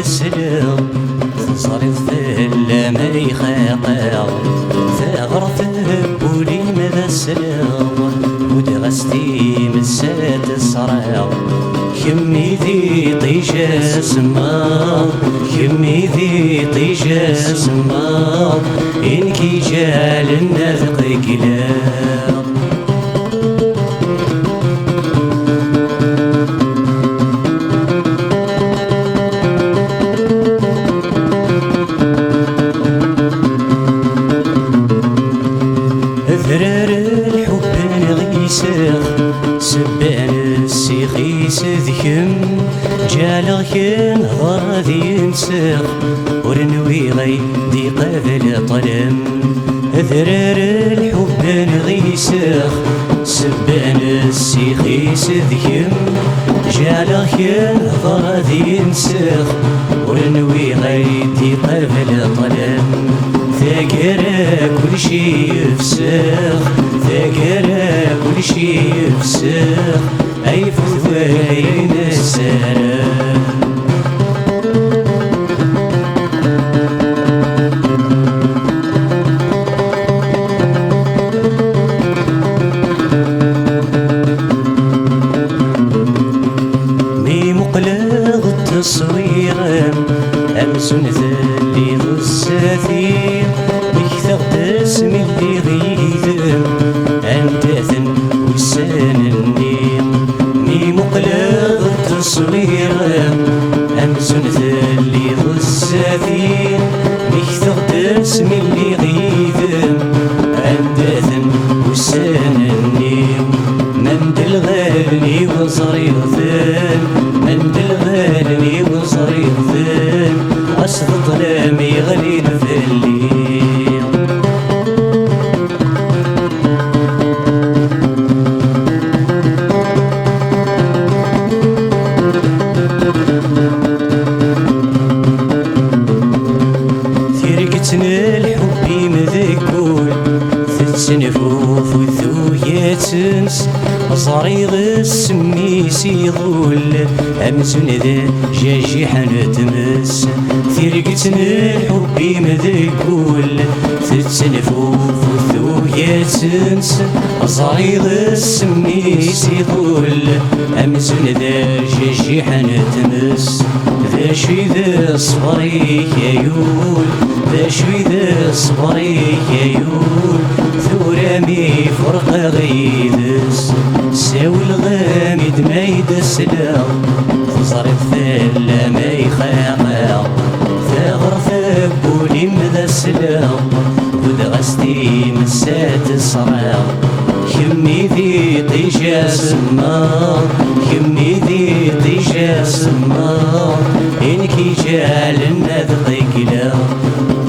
السلام صارت فلا ما يخاقع ثغرت بولي ماذا السلام ودغستي مسات الصراع كمي ذي طيجة سمار كمي ذي طيجة سمار إنكي جال النذق قلاب ذرار الحب نغيسخ سبان السيخيس ذكم جالغ كن غاذي ينسخ ورنوي غي دي قبل طلم ذرار الحب نغيسخ سبان السيخيس ذكم جالغ كن غاذي ينسخ ورنوي غي دي قبل طلم ثقرا كل شي يفسخ ثقرا كل شي يفسخ أي فثوين السلام مي مقلغ التصوير أمسن ذلي ذو الساثير بكثر اسم اللي غيثم أنتثن وسان النيم مي مقلغ التصوير أمسن ذلي ذو الساثير بكثر اسم اللي غيثم أنتثن وسان النيم من دلغالني وصري ذل من دلغالني وصري ذل أصل ظلامي غليل في الليل ثيركتنا الحب مذكول تتنفوف وذويا تنس صريغ السميس يظل أمسن ذا جاجي حنتمس ثيرقتنا الحب مذكول تتنفوف وذويا تنس صريغ السميس يظل أمسن ذا جاجي حنتمس ذا شي ذا صبري يقول ذا شي ذا صبري يقول ثورامي فرق غيدس ساوي الغامد ما يدسلام تصرف ثلا ما يخاقع ثغر ثبولي مذا السلام ودغستي مسات الصراع كمي ذي طيجة سمار كمي ذي طيجة سمار إنكي جال النذق قلاب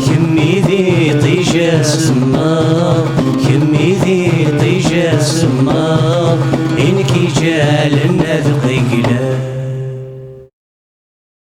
كمي ذي طيجة سمار كمي ذي طيجة سمار إنكي جال النذق قلاب